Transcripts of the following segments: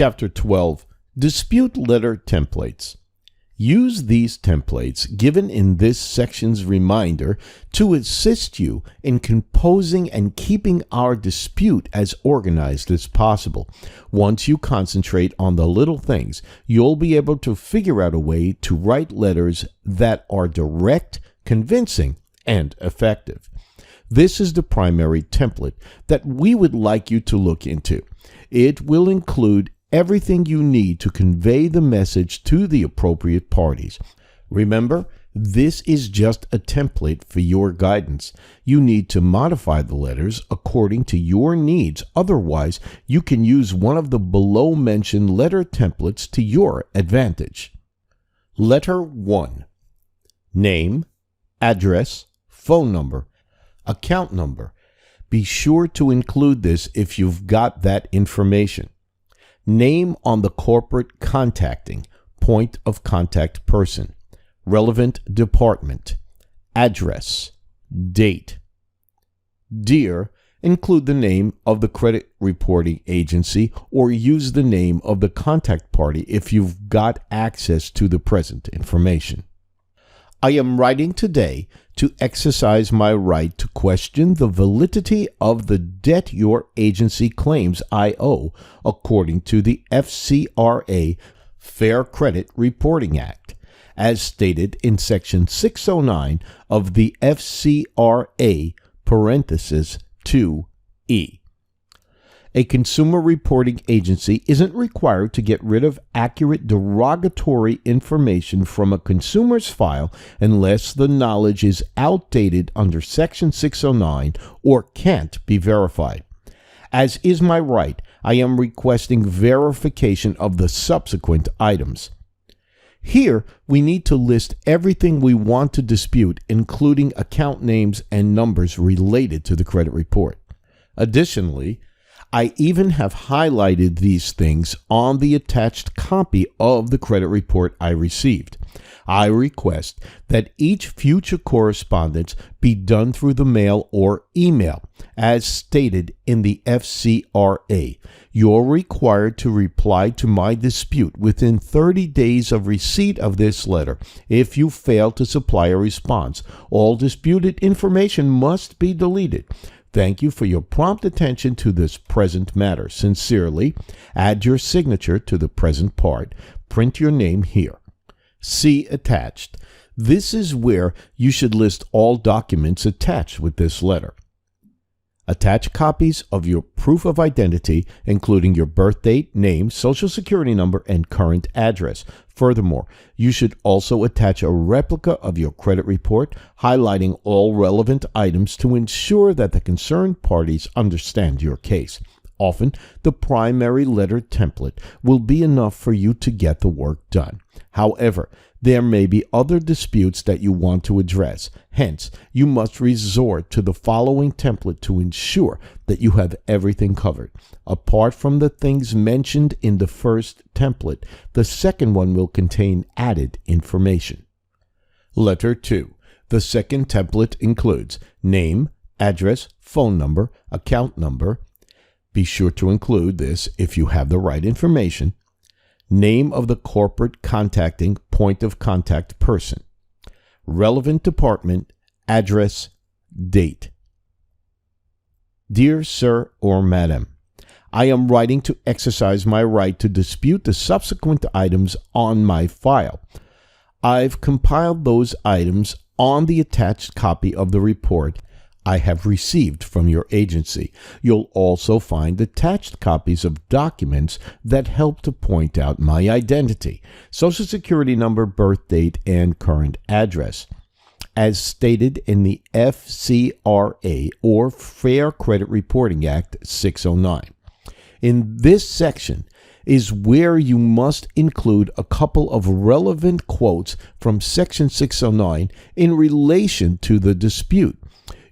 Chapter 12, Dispute Letter Templates. Use these templates given in this section's reminder to assist you in composing and keeping our dispute as organized as possible. Once you concentrate on the little things, you'll be able to figure out a way to write letters that are direct, convincing, and effective. This is the primary template that we would like you to look into. It will include everything you need to convey the message to the appropriate parties. Remember, this is just a template for your guidance. You need to modify the letters according to your needs. Otherwise, you can use one of the below-mentioned letter templates to your advantage. Letter 1. Name, address, phone number, account number. Be sure to include this if you've got that information. Name on the corporate contacting, point of contact person, relevant department, address, date. Dear, include the name of the credit reporting agency or use the name of the contact party if you've got access to the present information. I am writing today to exercise my right to question the validity of the debt your agency claims I owe according to the FCRA Fair Credit Reporting Act, as stated in Section 609 of the FCRA (2E). A consumer reporting agency isn't required to get rid of accurate derogatory information from a consumer's file unless the knowledge is outdated under Section 609 or can't be verified. As is my right, I am requesting verification of the subsequent items. Here, we need to list everything we want to dispute, including account names and numbers related to the credit report. Additionally, I even have highlighted these things on the attached copy of the credit report I received. I request that each future correspondence be done through the mail or email, as stated in the FCRA. You're required to reply to my dispute within 30 days of receipt of this letter. If you fail to supply a response, all disputed information must be deleted. Thank you for your prompt attention to this present matter. Sincerely, add your signature to the present part. Print your name here. See attached. This is where you should list all documents attached with this letter. Attach copies of your proof of identity, including your birth date, name, social security number, and current address. Furthermore, you should also attach a replica of your credit report, highlighting all relevant items to ensure that the concerned parties understand your case. Often, the primary letter template will be enough for you to get the work done. However, there may be other disputes that you want to address. Hence, you must resort to the following template to ensure that you have everything covered. Apart from the things mentioned in the first template, the second one will contain added information. Letter 2. The second template includes name, address, phone number, account number. Be sure to include this if you have the right information. Name of the corporate contacting point of contact person, relevant department, address, date. Dear Sir or Madam, I am writing to exercise my right to dispute the subsequent items on my file. I've compiled those items on the attached copy of the report I have received from your agency. You'll also find attached copies of documents that help to point out my identity, social security number, birth date, and current address, as stated in the FCRA or Fair Credit Reporting Act 609. In this section is where you must include a couple of relevant quotes from Section 609 in relation to the dispute.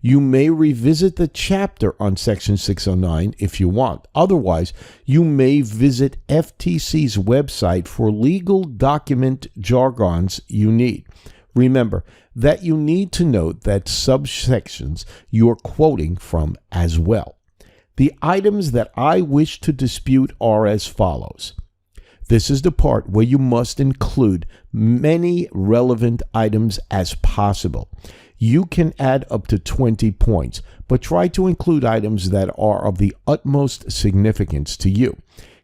You may revisit the chapter on Section 609 if you want. Otherwise, you may visit FTC's website for legal document jargons you need. Remember that you need to note that subsections you're quoting from as well. The items that I wish to dispute are as follows. This is the part where you must include many relevant items as possible. You can add up to 20 points, but try to include items that are of the utmost significance to you.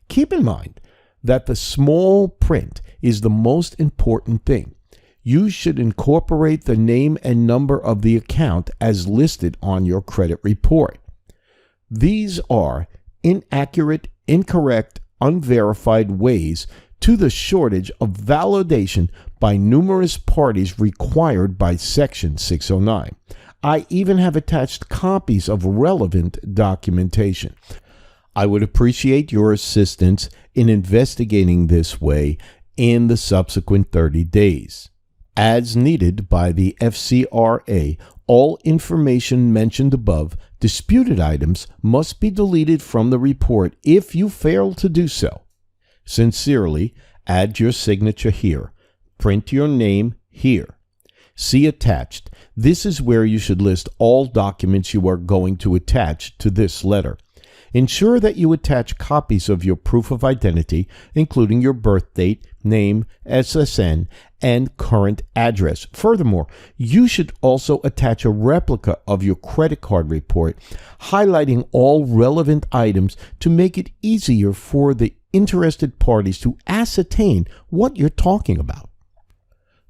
Keep in mind that the small print is the most important thing. You should incorporate the name and number of the account as listed on your credit report. These are inaccurate, incorrect, unverified ways to the shortage of validation by numerous parties required by Section 609. I even have attached copies of relevant documentation. I would appreciate your assistance in investigating this way in the subsequent 30 days. As needed by the FCRA, all information mentioned above, disputed items, must be deleted from the report if you fail to do so. Sincerely, add your signature here. Print your name here. See attached. This is where you should list all documents you are going to attach to this letter. Ensure that you attach copies of your proof of identity, including your birth date, name, SSN, and current address. Furthermore, you should also attach a replica of your credit card report, highlighting all relevant items to make it easier for the interested parties to ascertain what you're talking about.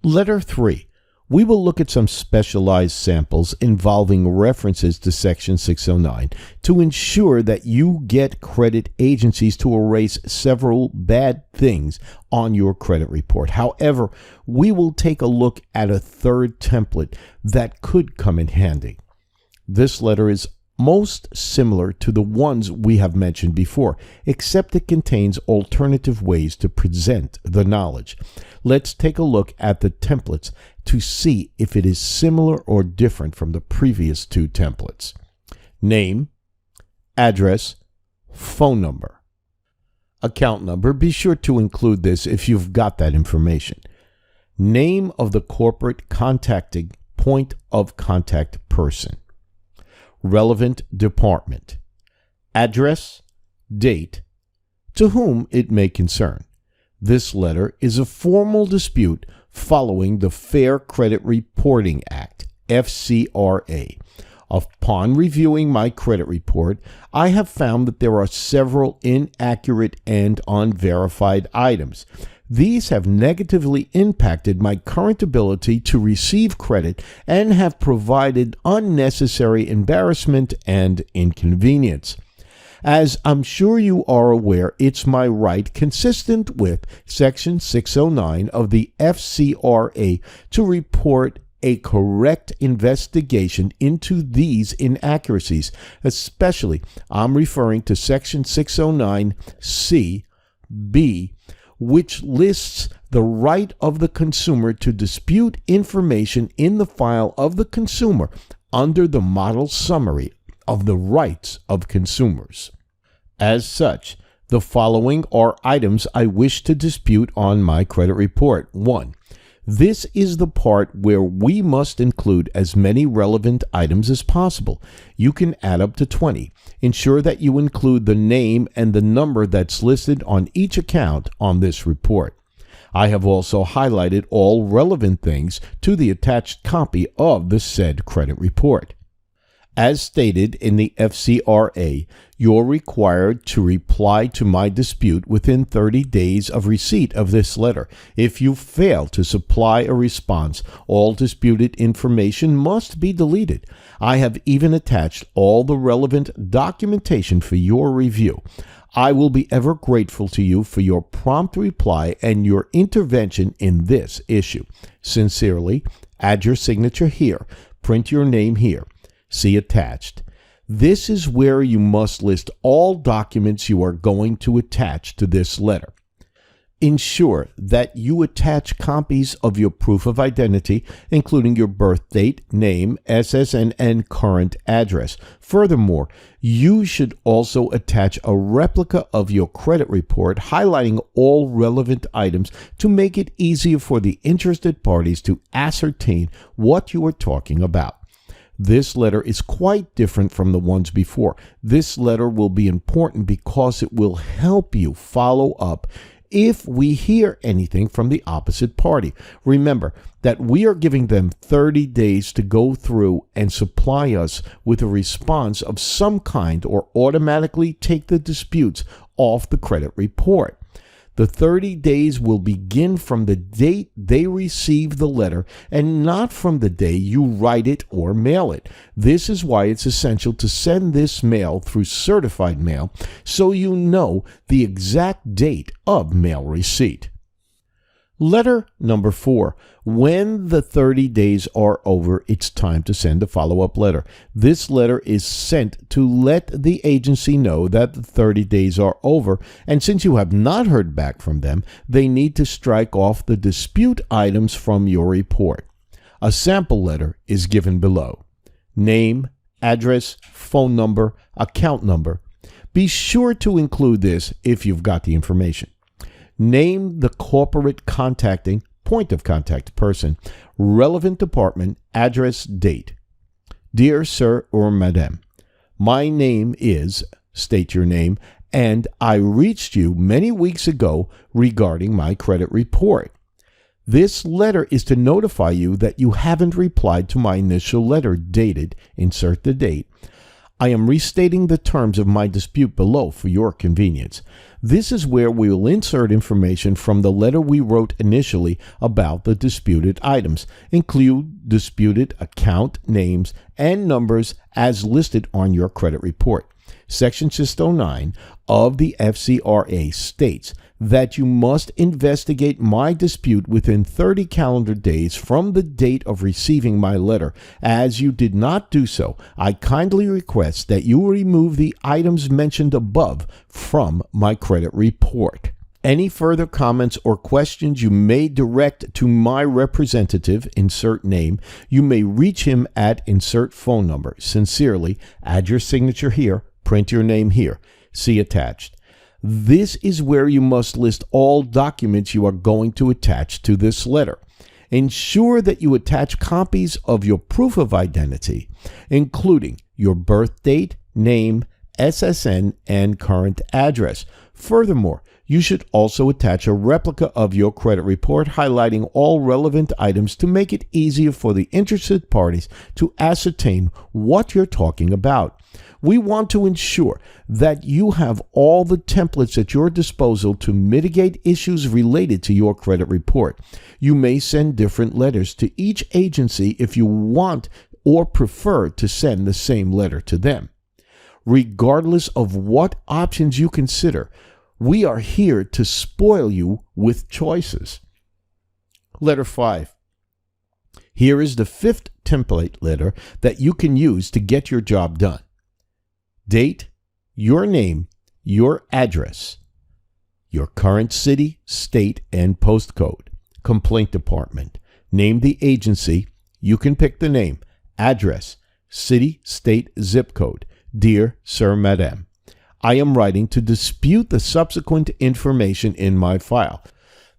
Letter 3. We will look at some specialized samples involving references to Section 609 to ensure that you get credit agencies to erase several bad things on your credit report. However, we will take a look at a third template that could come in handy. This letter is most similar to the ones we have mentioned before, except it contains alternative ways to present the knowledge. Let's take a look at the templates to see if it is similar or different from the previous two templates. Name, address, phone number. Account number, be sure to include this if you've got that information. Name of the corporate contacting point of contact person. Relevant department. Address, date, to whom it may concern. This letter is a formal dispute following the Fair Credit Reporting Act, FCRA. Upon reviewing my credit report, I have found that there are several inaccurate and unverified items. These have negatively impacted my current ability to receive credit and have provided unnecessary embarrassment and inconvenience. As I'm sure you are aware, it's my right, consistent with Section 609 of the FCRA, to report a correct investigation into these inaccuracies. Especially, I'm referring to Section 609(c)(b), which lists the right of the consumer to dispute information in the file of the consumer under the model summary of the rights of consumers. As such, the following are items I wish to dispute on my credit report. 1. This is the part where we must include as many relevant items as possible. You can add up to 20. Ensure that you include the name and the number that's listed on each account on this report. I have also highlighted all relevant things to the attached copy of the said credit report. As stated in the FCRA, you're required to reply to my dispute within 30 days of receipt of this letter. If you fail to supply a response, all disputed information must be deleted. I have even attached all the relevant documentation for your review. I will be ever grateful to you for your prompt reply and your intervention in this issue. Sincerely, add your signature here. Print your name here. See attached. This is where you must list all documents you are going to attach to this letter. Ensure that you attach copies of your proof of identity, including your birth date, name, SSN, and current address. Furthermore, you should also attach a replica of your credit report highlighting all relevant items to make it easier for the interested parties to ascertain what you are talking about. This letter is quite different from the ones before. This letter will be important because it will help you follow up if we hear anything from the opposite party. Remember that we are giving them 30 days to go through and supply us with a response of some kind or automatically take the disputes off the credit report. The 30 days will begin from the date they receive the letter and not from the day you write it or mail it. This is why it's essential to send this mail through certified mail so you know the exact date of mail receipt. Letter number 4. When the 30 days are over, it's time to send a follow-up letter. This letter is sent to let the agency know that the 30 days are over, and since you have not heard back from them, they need to strike off the dispute items from your report. A sample letter is given below. Name, address, phone number, account number. Be sure to include this if you've got the information. Name the corporate contacting point of contact person, relevant department, address, date. Dear Sir or Madam, my name is, state your name, and I reached you many weeks ago regarding my credit report. This letter is to notify you that you haven't replied to my initial letter dated, insert the date. I am restating the terms of my dispute below for your convenience. This is where we will insert information from the letter we wrote initially about the disputed items, include disputed account names and numbers as listed on your credit report. Section 609 of the FCRA states that you must investigate my dispute within 30 calendar days from the date of receiving my letter. As you did not do so, I kindly request that you remove the items mentioned above from my credit report. Any further comments or questions you may direct to my representative, insert name. You may reach him at insert phone number. Sincerely, add your signature here, print your name here. See attached. This is where you must list all documents you are going to attach to this letter. Ensure that you attach copies of your proof of identity, including your birth date, name, SSN, and current address. Furthermore, you should also attach a replica of your credit report highlighting all relevant items to make it easier for the interested parties to ascertain what you're talking about. We want to ensure that you have all the templates at your disposal to mitigate issues related to your credit report. You may send different letters to each agency if you want or prefer to send the same letter to them. Regardless of what options you consider, we are here to spoil you with choices. Letter 5. Here is the 5th template letter that you can use to get your job done. Date, your name, your address, your current city, state, and postcode. Complaint department. Name the agency. You can pick the name. Address, city, state, zip code. Dear Sir, Madam, I am writing to dispute the subsequent information in my file.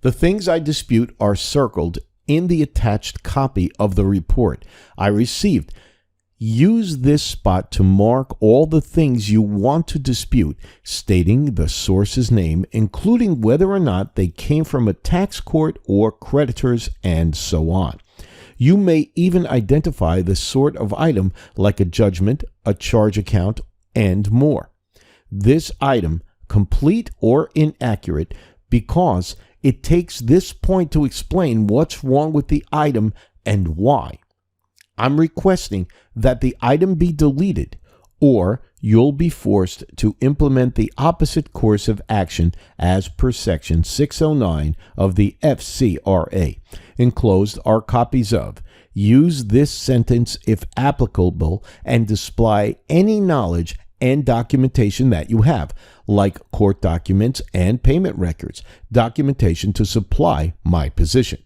The things I dispute are circled in the attached copy of the report I received. Use this spot to mark all the things you want to dispute, stating the source's name, including whether or not they came from a tax court or creditors, and so on. You may even identify the sort of item like a judgment, a charge account, and more. This item, complete or inaccurate, because it takes this point to explain what's wrong with the item and why. I'm requesting that the item be deleted, or you'll be forced to implement the opposite course of action as per Section 609 of the FCRA. Enclosed are copies of. Use this sentence if applicable and display any knowledge and documentation that you have, like court documents and payment records, documentation to supply my position.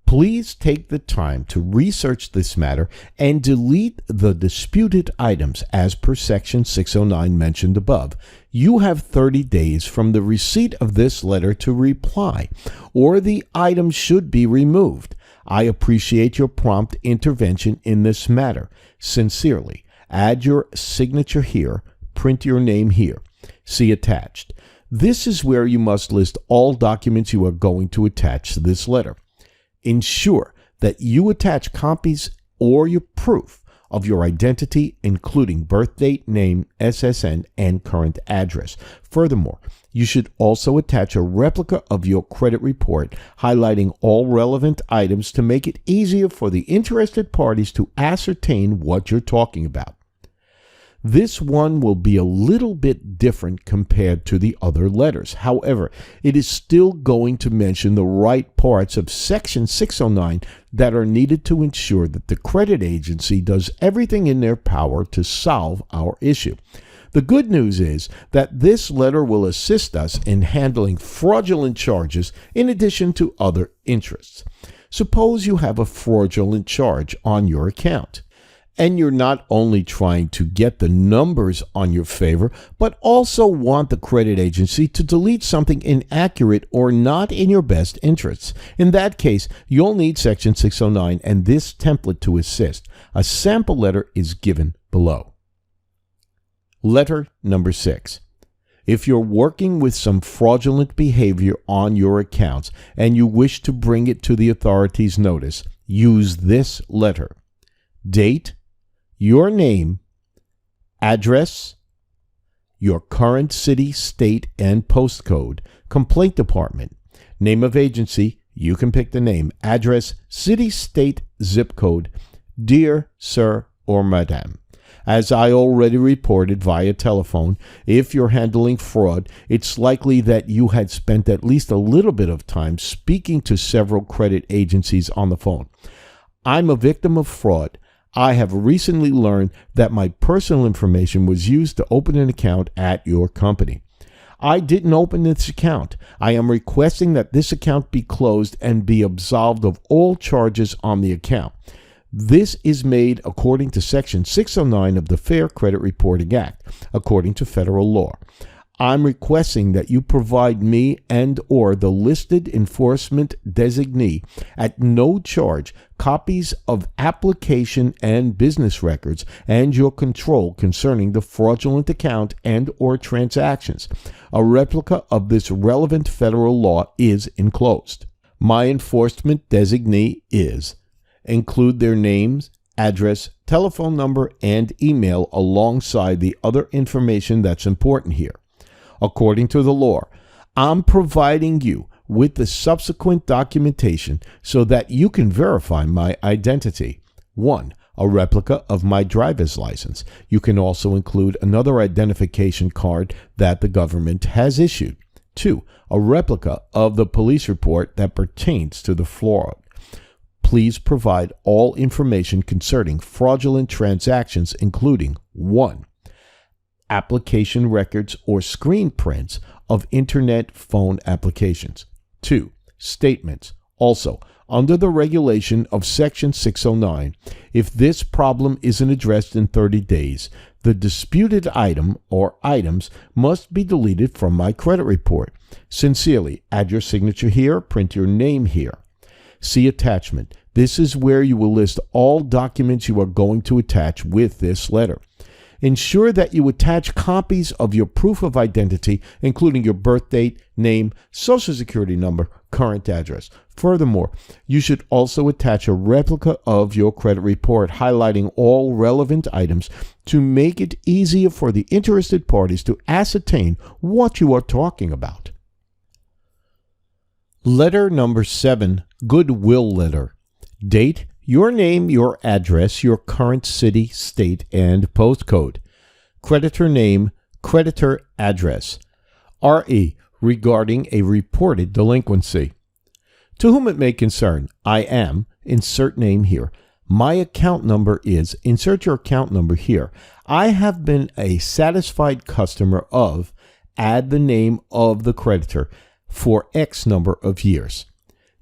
Please take the time to research this matter and delete the disputed items as per Section 609 mentioned above. You have 30 days from the receipt of this letter to reply, or the item should be removed. I appreciate your prompt intervention in this matter. Sincerely, add your signature here, print your name here. See attached. This is where you must list all documents you are going to attach to this letter. Ensure that you attach copies or your proof of your identity, including birth date, name, SSN, and current address. Furthermore, you should also attach a replica of your credit report, highlighting all relevant items to make it easier for the interested parties to ascertain what you're talking about. This one will be a little bit different compared to the other letters. However, it is still going to mention the right parts of Section 609 that are needed to ensure that the credit agency does everything in their power to solve our issue. The good news is that this letter will assist us in handling fraudulent charges in addition to other interests. Suppose you have a fraudulent charge on your account, and you're not only trying to get the numbers on your favor, but also want the credit agency to delete something inaccurate or not in your best interests. In that case, you'll need Section 609 and this template to assist. A sample letter is given below. Letter number 6. If you're working with some fraudulent behavior on your accounts and you wish to bring it to the authorities' notice, use this letter. Date, your name, address, your current city, state, and postcode, complaint department, name of agency, you can pick the name, address, city, state, zip code, dear sir or madam. As I already reported via telephone, if you're handling fraud, it's likely that you had spent at least a little bit of time speaking to several credit agencies on the phone. I'm a victim of fraud. I have recently learned that my personal information was used to open an account at your company. I didn't open this account. I am requesting that this account be closed and be absolved of all charges on the account. This is made according to Section 609 of the Fair Credit Reporting Act, according to federal law. I'm requesting that you provide me and/or the listed enforcement designee at no charge copies of application and business records and your control concerning the fraudulent account and/or transactions. A replica of this relevant federal law is enclosed. My enforcement designee is include their names, address, telephone number, and email alongside the other information that's important here. According to the law, I'm providing you with the subsequent documentation so that you can verify my identity. 1. A replica of my driver's license. You can also include another identification card that the government has issued. 2. A replica of the police report that pertains to the fraud. Please provide all information concerning fraudulent transactions, including 1. Application records or screen prints of internet phone applications. 2. Statements. Also, under the regulation of Section 609, if this problem isn't addressed in 30 days, the disputed item or items must be deleted from my credit report. Sincerely, add your signature here, print your name here. See attachment. This is where you will list all documents you are going to attach with this letter. Ensure that you attach copies of your proof of identity, including your birth date, name, social security number, current address. Furthermore, you should also attach a replica of your credit report highlighting all relevant items to make it easier for the interested parties to ascertain what you are talking about. Letter number 7, Goodwill Letter. Date, your name, your address, your current city, state, and postcode. Creditor name, creditor address. RE, regarding a reported delinquency. To whom it may concern, I am, insert name here. My account number is, insert your account number here. I have been a satisfied customer of, add the name of the creditor, for X number of years.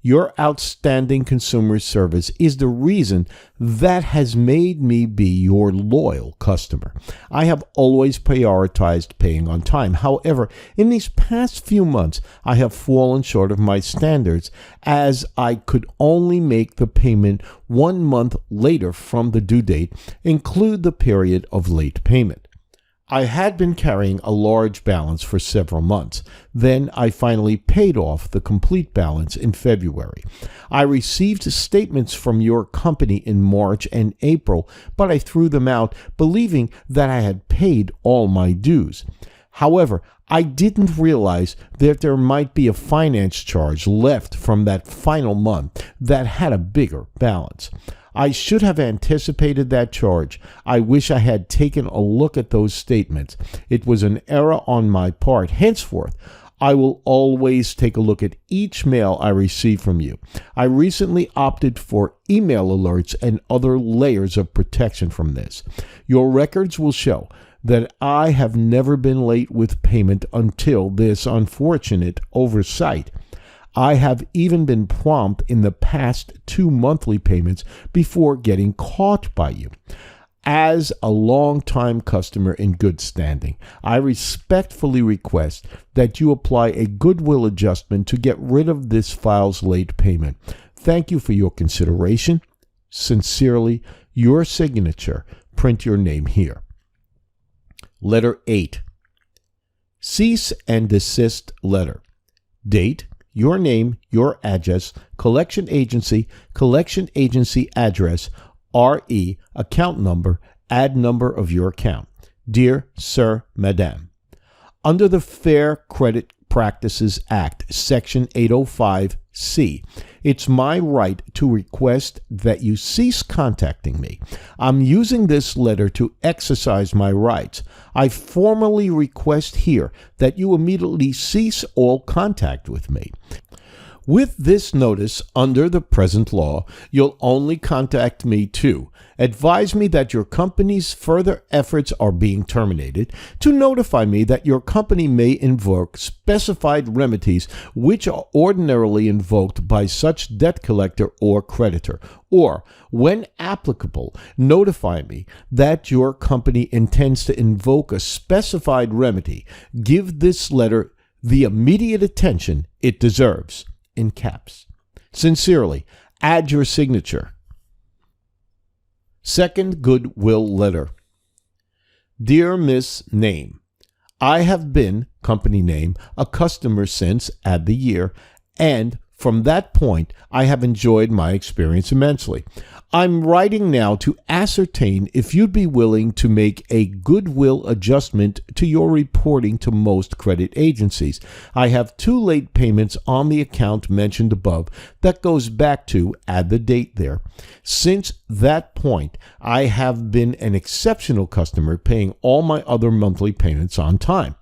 Your outstanding consumer service is the reason that has made me be your loyal customer. I have always prioritized paying on time. However, in these past few months, I have fallen short of my standards as I could only make the payment 1 month later from the due date, include the period of late payment. I had been carrying a large balance for several months. Then I finally paid off the complete balance in February. I received statements from your company in March and April, but I threw them out, believing that I had paid all my dues. However, I didn't realize that there might be a finance charge left from that final month that had a bigger balance. I should have anticipated that charge. I wish I had taken a look at those statements. It was an error on my part. Henceforth, I will always take a look at each mail I receive from you. I recently opted for email alerts and other layers of protection from this. Your records will show that I have never been late with payment until this unfortunate oversight. I have even been prompt in the past 2 monthly payments before getting caught by you. As a long-time customer in good standing, I respectfully request that you apply a goodwill adjustment to get rid of this file's late payment. Thank you for your consideration. Sincerely, your signature. Print your name here. Letter 8. Cease and desist letter. Date, your name, your address, collection agency address, RE, account number, add number of your account. Dear Sir, Madam, under the Fair Credit Practices Act, Section 805C, it's my right to request that you cease contacting me. I'm using this letter to exercise my rights. I formally request here that you immediately cease all contact with me. With this notice, under the present law, you'll only contact me to advise me that your company's further efforts are being terminated, to notify me that your company may invoke specified remedies which are ordinarily invoked by such debt collector or creditor, or, when applicable, notify me that your company intends to invoke a specified remedy. Give this letter the immediate attention it deserves. In caps. Sincerely, add your signature. Second goodwill letter. Dear Miss Name, I have been, company name, a customer since, add the year, and from that point, I have enjoyed my experience immensely. I'm writing now to ascertain if you'd be willing to make a goodwill adjustment to your reporting to most credit agencies. I have 2 late payments on the account mentioned above that goes back to, add the date there. Since that point, I have been an exceptional customer, paying all my other monthly payments on time.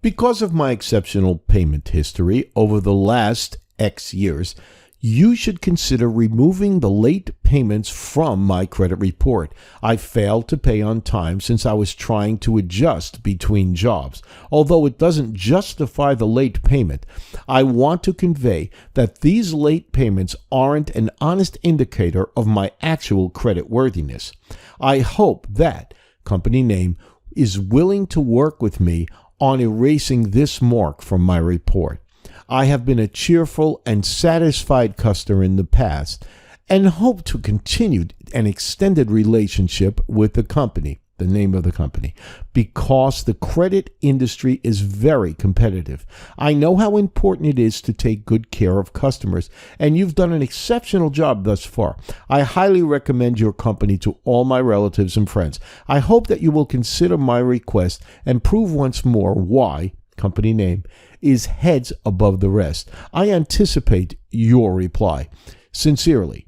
Because of my exceptional payment history over the last X years, you should consider removing the late payments from my credit report. I failed to pay on time since I was trying to adjust between jobs. Although it doesn't justify the late payment, I want to convey that these late payments aren't an honest indicator of my actual credit worthiness. I hope that company name is willing to work with me on erasing this mark from my report. I have been a cheerful and satisfied customer in the past and hope to continue an extended relationship with the company, the name of the company, because the credit industry is very competitive. I know how important it is to take good care of customers, and you've done an exceptional job thus far. I highly recommend your company to all my relatives and friends. I hope that you will consider my request and prove once more why, company name, is heads above the rest. I anticipate your reply. Sincerely.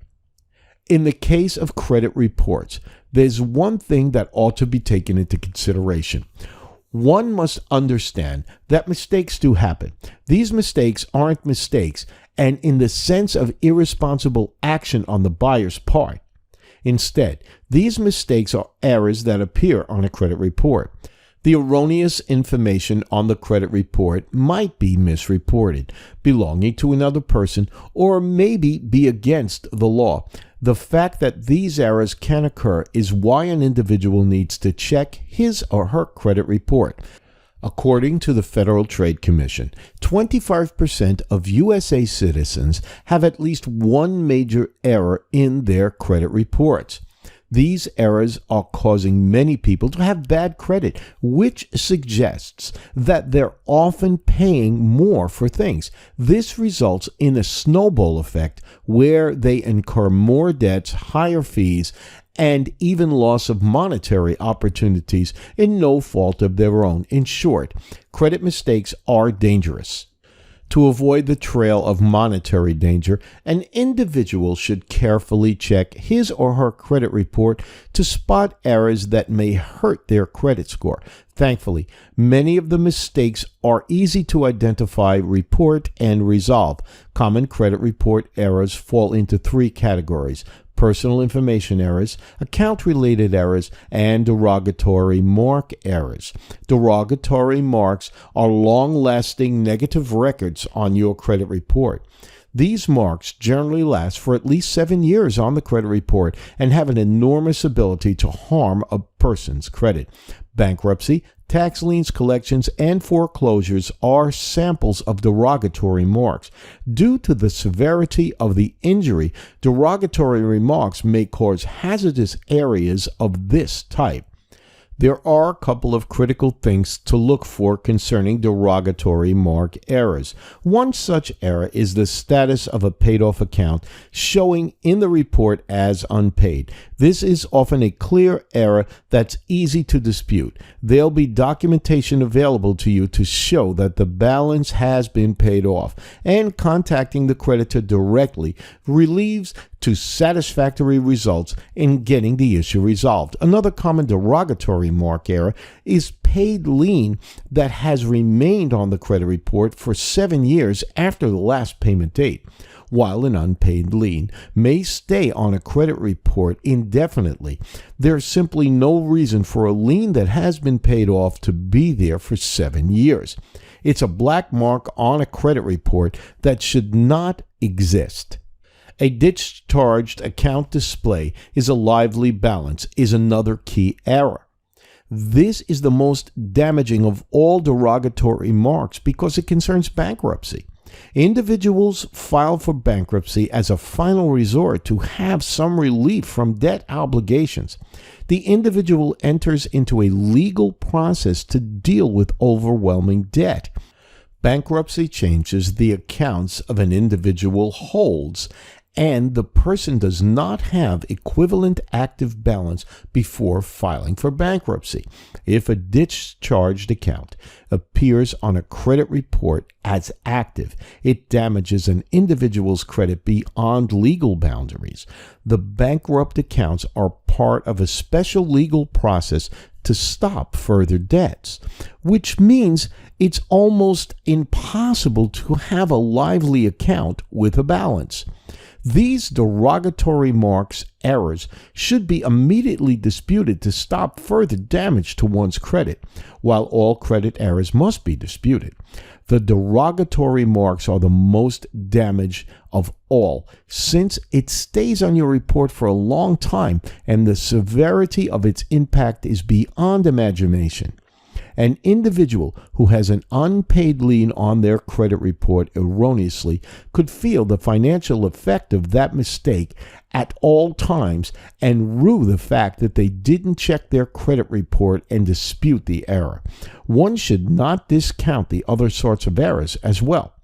In the case of credit reports, there's one thing that ought to be taken into consideration. One must understand that mistakes do happen. These mistakes aren't mistakes, and in the sense of irresponsible action on the buyer's part. Instead, these mistakes are errors that appear on a credit report. The erroneous information on the credit report might be misreported, belonging to another person, or maybe be against the law. The fact that these errors can occur is why an individual needs to check his or her credit report. According to the Federal Trade Commission, 25% of USA citizens have at least one major error in their credit reports. These errors are causing many people to have bad credit, which suggests that they're often paying more for things. This results in a snowball effect where they incur more debts, higher fees, and even loss of monetary opportunities in no fault of their own. In short, credit mistakes are dangerous. To avoid the trail of monetary danger, an individual should carefully check his or her credit report to spot errors that may hurt their credit score. Thankfully, many of the mistakes are easy to identify, report, and resolve. Common credit report errors fall into three categories: personal information errors, account-related errors, and derogatory mark errors. Derogatory marks are long-lasting negative records on your credit report. These marks generally last for at least 7 years on the credit report and have an enormous ability to harm a person's credit. Bankruptcy, tax liens, collections, and foreclosures are samples of derogatory marks. Due to the severity of the injury, derogatory remarks may cause hazardous areas of this type. There are a couple of critical things to look for concerning derogatory mark errors. One such error is the status of a paid-off account showing in the report as unpaid. This is often a clear error that's easy to dispute. There'll be documentation available to you to show that the balance has been paid off, and contacting the creditor directly relieves to satisfactory results in getting the issue resolved. Another common derogatory mark error is paid lien that has remained on the credit report for 7 years after the last payment date, while an unpaid lien may stay on a credit report indefinitely. There's simply no reason for a lien that has been paid off to be there for 7 years. It's a black mark on a credit report that should not exist. A discharged account display is a lively balance is another key error. This is the most damaging of all derogatory marks because it concerns bankruptcy. Individuals file for bankruptcy as a final resort to have some relief from debt obligations. The individual enters into a legal process to deal with overwhelming debt. Bankruptcy changes the accounts of an individual holds, and the person does not have equivalent active balance before filing for bankruptcy. If a discharged account appears on a credit report as active, it damages an individual's credit beyond legal boundaries. The bankrupt accounts are part of a special legal process to stop further debts, which means it's almost impossible to have a lively account with a balance. These derogatory marks errors should be immediately disputed to stop further damage to one's credit, while all credit errors must be disputed. The derogatory marks are the most damage of all, since it stays on your report for a long time and the severity of its impact is beyond imagination. An individual who has an unpaid lien on their credit report erroneously could feel the financial effect of that mistake at all times and rue the fact that they didn't check their credit report and dispute the error. One should not discount the other sorts of errors as well.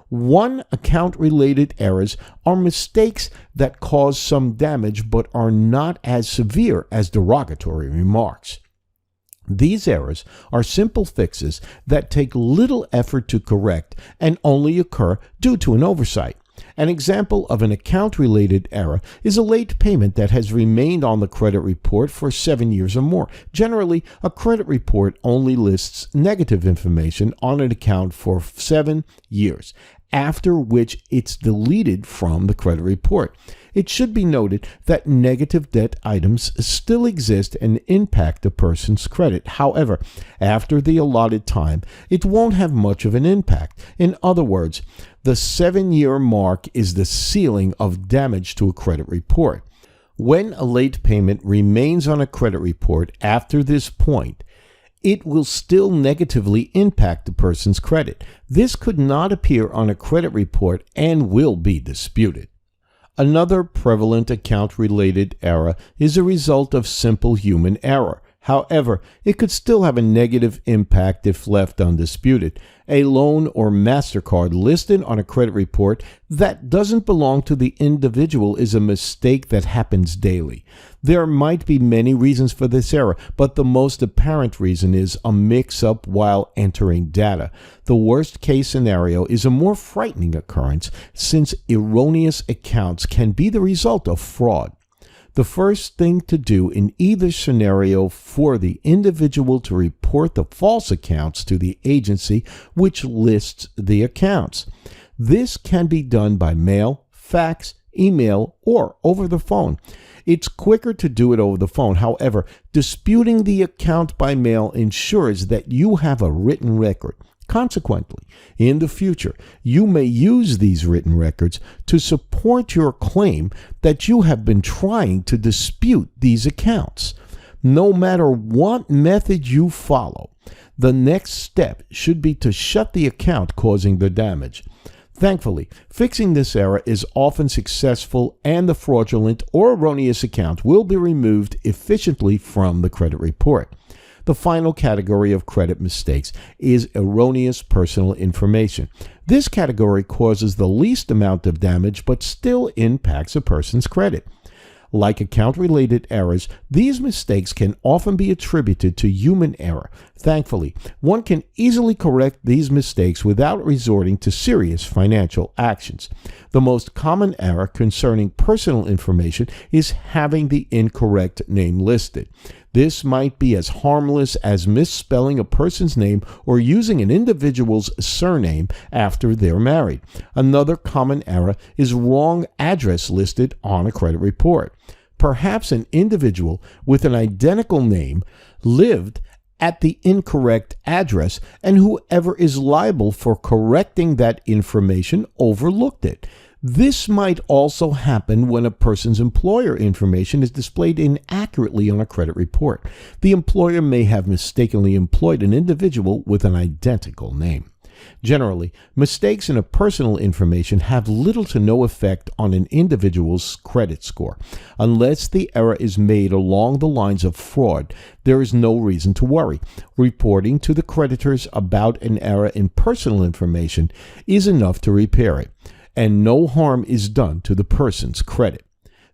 One account-related errors are mistakes that cause some damage but are not as severe as derogatory remarks. These errors are simple fixes that take little effort to correct and only occur due to an oversight. An example of an account-related error is a late payment that has remained on the credit report for 7 years or more. Generally, a credit report only lists negative information on an account for 7 years. after which it's deleted from the credit report. It should be noted that negative debt items still exist and impact a person's credit. However, after the allotted time, it won't have much of an impact. In other words, the 7-year mark is the ceiling of damage to a credit report. When a late payment remains on a credit report after this point, it will still negatively impact the person's credit. This could not appear on a credit report and will be disputed. Another prevalent account-related error is a result of simple human error. However, it could still have a negative impact if left undisputed. A loan or MasterCard listed on a credit report that doesn't belong to the individual is a mistake that happens daily. There might be many reasons for this error, but the most apparent reason is a mix-up while entering data. The worst-case scenario is a more frightening occurrence since erroneous accounts can be the result of fraud. The first thing to do in either scenario for the individual to report the false accounts to the agency which lists the accounts. This can be done by mail, fax, email, or over the phone. It's quicker to do it over the phone. However, disputing the account by mail ensures that you have a written record. Consequently, in the future, you may use these written records to support your claim that you have been trying to dispute these accounts. No matter what method you follow, the next step should be to shut the account causing the damage. Thankfully, fixing this error is often successful and the fraudulent or erroneous account will be removed efficiently from the credit report. The final category of credit mistakes is erroneous personal information. This category causes the least amount of damage but still impacts a person's credit. Like account-related errors, these mistakes can often be attributed to human error. Thankfully, one can easily correct these mistakes without resorting to serious financial actions. The most common error concerning personal information is having the incorrect name listed. This might be as harmless as misspelling a person's name or using an individual's surname after they're married. Another common error is wrong address listed on a credit report. Perhaps an individual with an identical name lived at the incorrect address, and whoever is liable for correcting that information overlooked it. This might also happen when a person's employer information is displayed inaccurately on a credit report. The employer may have mistakenly employed an individual with an identical name. Generally, mistakes in a personal information have little to no effect on an individual's credit score. Unless the error is made along the lines of fraud, there is no reason to worry. Reporting to the creditors about an error in personal information is enough to repair it, and no harm is done to the person's credit.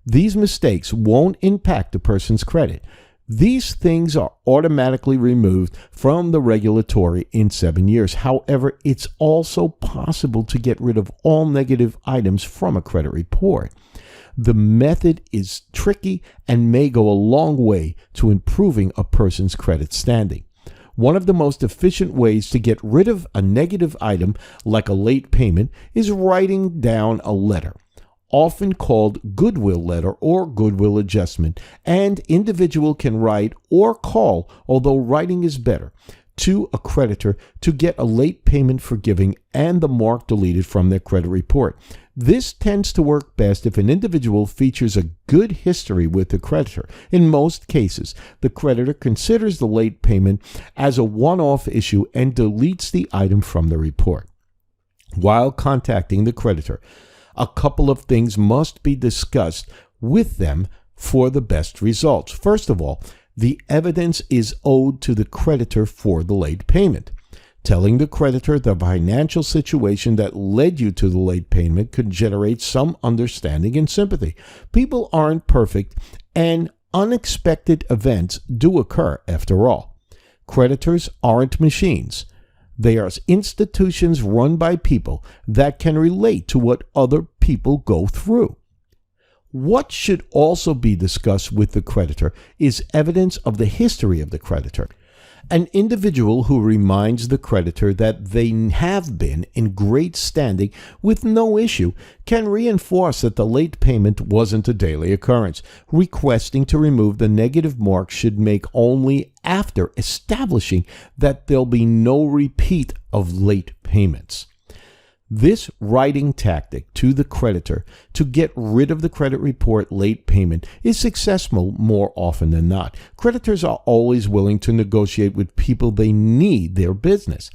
These mistakes won't impact the person's credit. These things are automatically removed from the regulatory in 7 years. However, it's also possible to get rid of all negative items from a credit report. The method is tricky and may go a long way to improving a person's credit standing. One of the most efficient ways to get rid of a negative item, like a late payment, is writing down a letter, often called goodwill letter or goodwill adjustment, and individual can write or call, although writing is better, to a creditor to get a late payment forgiving and the mark deleted from their credit report. This tends to work best if an individual features a good history with the creditor. In most cases, the creditor considers the late payment as a one-off issue and deletes the item from the report. While contacting the creditor, a couple of things must be discussed with them for the best results. First of all, the evidence is owed to the creditor for the late payment. Telling the creditor the financial situation that led you to the late payment could generate some understanding and sympathy. People aren't perfect, and unexpected events do occur after all. Creditors aren't machines. They are institutions run by people that can relate to what other people go through. What should also be discussed with the creditor is evidence of the history of the creditor. An individual who reminds the creditor that they have been in great standing with no issue can reinforce that the late payment wasn't a daily occurrence. Requesting to remove the negative mark should make only after establishing that there'll be no repeat of late payments. This writing tactic to the creditor to get rid of the credit report late payment is successful more often than not. Creditors are always willing to negotiate with people they need their business.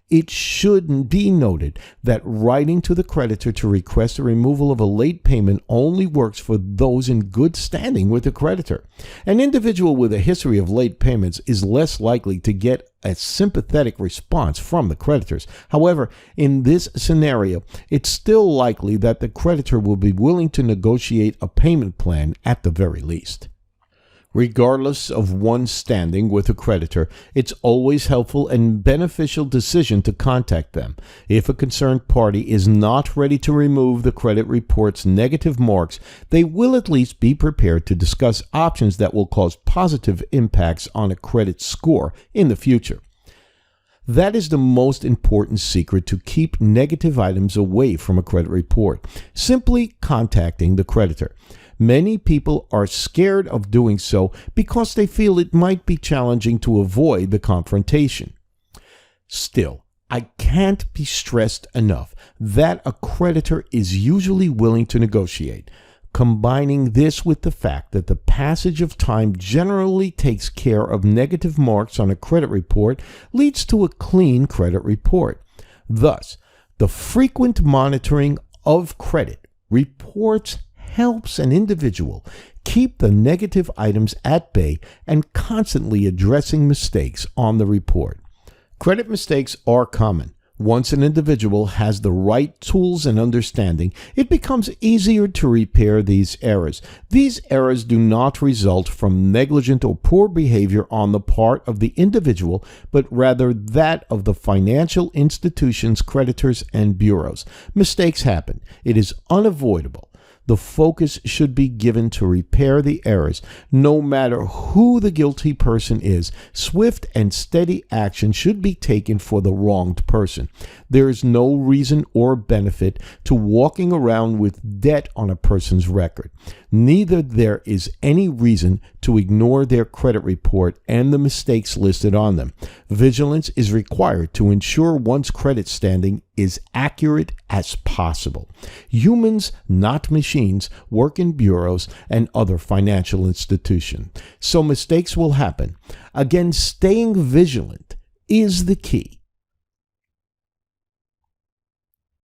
It should be noted that writing to the creditor to request a removal of a late payment only works for those in good standing with the creditor. An individual with a history of late payments is less likely to get a sympathetic response from the creditors. However, in this scenario, it's still likely that the creditor will be willing to negotiate a payment plan at the very least. Regardless of one's standing with a creditor, it's always helpful and beneficial decision to contact them. If a concerned party is not ready to remove the credit report's negative marks, they will at least be prepared to discuss options that will cause positive impacts on a credit score in the future. That is the most important secret to keep negative items away from a credit report: simply contacting the creditor. Many people are scared of doing so because they feel it might be challenging to avoid the confrontation. Still, I can't be stressed enough that a creditor is usually willing to negotiate. Combining this with the fact that the passage of time generally takes care of negative marks on a credit report leads to a clean credit report. Thus, the frequent monitoring of credit reports helps an individual keep the negative items at bay and constantly addressing mistakes on the report. Credit mistakes are common. Once an individual has the right tools and understanding, it becomes easier to repair these errors. These errors do not result from negligent or poor behavior on the part of the individual, but rather that of the financial institutions, creditors, and bureaus. Mistakes happen. It is unavoidable. The focus should be given to repair the errors. No matter who the guilty person is, swift and steady action should be taken for the wronged person. There is no reason or benefit to walking around with debt on a person's record. Neither there is any reason to ignore their credit report and the mistakes listed on them. Vigilance is required to ensure one's credit standing is accurate as possible. Humans, not machines, work in bureaus and other financial institutions, so mistakes will happen. Again, staying vigilant is the key.